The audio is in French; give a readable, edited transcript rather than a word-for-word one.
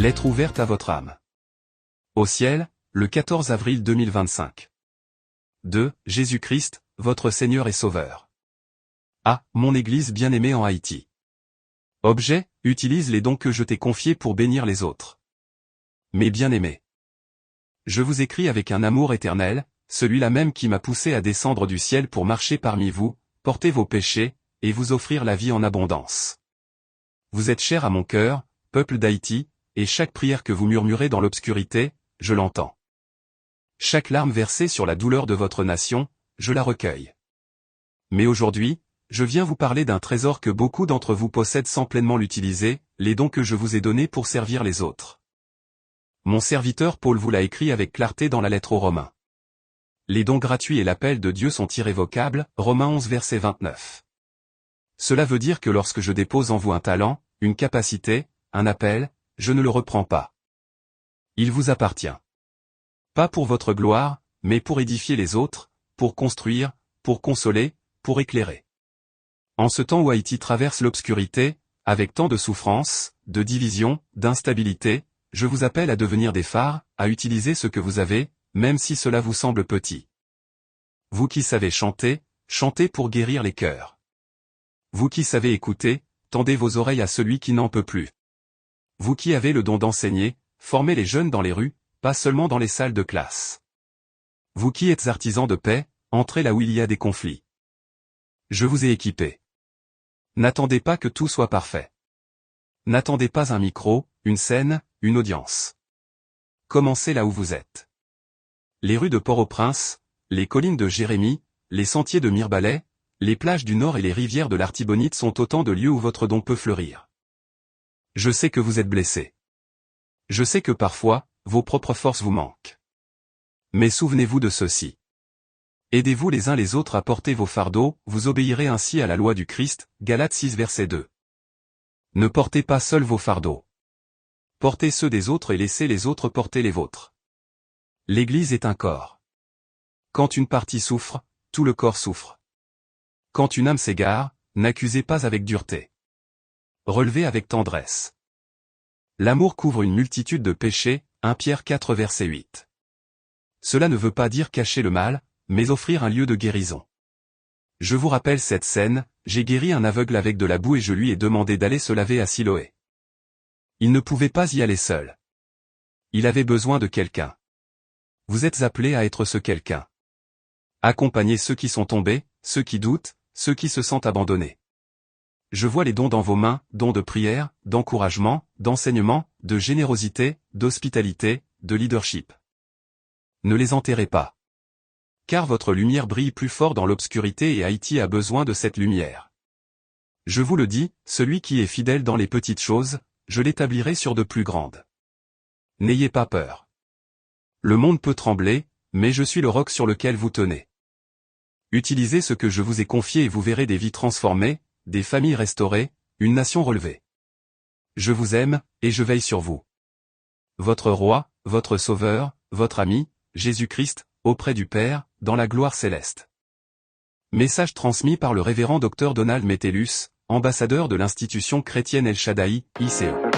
Lettre ouverte à votre âme. Au ciel, le 14 avril 2025. 2. Jésus-Christ, votre Seigneur et Sauveur. A. Mon Église bien-aimée en Haïti. Objet, utilise les dons que je t'ai confiés pour bénir les autres. Mes bien-aimés. Je vous écris avec un amour éternel, celui-là même qui m'a poussé à descendre du ciel pour marcher parmi vous, porter vos péchés, et vous offrir la vie en abondance. Vous êtes chers à mon cœur, peuple d'Haïti, et chaque prière que vous murmurez dans l'obscurité, je l'entends. Chaque larme versée sur la douleur de votre nation, je la recueille. Mais aujourd'hui, je viens vous parler d'un trésor que beaucoup d'entre vous possèdent sans pleinement l'utiliser, les dons que je vous ai donnés pour servir les autres. Mon serviteur Paul vous l'a écrit avec clarté dans la lettre aux Romains. Les dons gratuits et l'appel de Dieu sont irrévocables, Romains 11 verset 29. Cela veut dire que lorsque je dépose en vous un talent, une capacité, un appel, je ne le reprends pas. Il vous appartient. Pas pour votre gloire, mais pour édifier les autres, pour construire, pour consoler, pour éclairer. En ce temps où Haïti traverse l'obscurité, avec tant de souffrances, de divisions, d'instabilité, je vous appelle à devenir des phares, à utiliser ce que vous avez, même si cela vous semble petit. Vous qui savez chanter, chantez pour guérir les cœurs. Vous qui savez écouter, tendez vos oreilles à celui qui n'en peut plus. Vous qui avez le don d'enseigner, formez les jeunes dans les rues, pas seulement dans les salles de classe. Vous qui êtes artisans de paix, entrez là où il y a des conflits. Je vous ai équipé. N'attendez pas que tout soit parfait. N'attendez pas un micro, une scène, une audience. Commencez là où vous êtes. Les rues de Port-au-Prince, les collines de Jérémie, les sentiers de Mirebalais, les plages du Nord et les rivières de l'Artibonite sont autant de lieux où votre don peut fleurir. Je sais que vous êtes blessés. Je sais que parfois, vos propres forces vous manquent. Mais souvenez-vous de ceci. Aidez-vous les uns les autres à porter vos fardeaux, vous obéirez ainsi à la loi du Christ, Galates 6 verset 2. Ne portez pas seuls vos fardeaux. Portez ceux des autres et laissez les autres porter les vôtres. L'Église est un corps. Quand une partie souffre, tout le corps souffre. Quand une âme s'égare, n'accusez pas avec dureté. Relevez avec tendresse. L'amour couvre une multitude de péchés, 1 Pierre 4 verset 8. Cela ne veut pas dire cacher le mal, mais offrir un lieu de guérison. Je vous rappelle cette scène, j'ai guéri un aveugle avec de la boue et je lui ai demandé d'aller se laver à Siloé. Il ne pouvait pas y aller seul. Il avait besoin de quelqu'un. Vous êtes appelés à être ce quelqu'un. Accompagnez ceux qui sont tombés, ceux qui doutent, ceux qui se sentent abandonnés. Je vois les dons dans vos mains, dons de prière, d'encouragement, d'enseignement, de générosité, d'hospitalité, de leadership. Ne les enterrez pas. Car votre lumière brille plus fort dans l'obscurité et Haïti a besoin de cette lumière. Je vous le dis, celui qui est fidèle dans les petites choses, je l'établirai sur de plus grandes. N'ayez pas peur. Le monde peut trembler, mais je suis le roc sur lequel vous tenez. Utilisez ce que je vous ai confié et vous verrez des vies transformées, des familles restaurées, une nation relevée. Je vous aime, et je veille sur vous. Votre roi, votre sauveur, votre ami, Jésus-Christ, auprès du Père, dans la gloire céleste. Message transmis par le révérend Dr Donald Metellus, ambassadeur de l'institution chrétienne El Shaddai, ICE.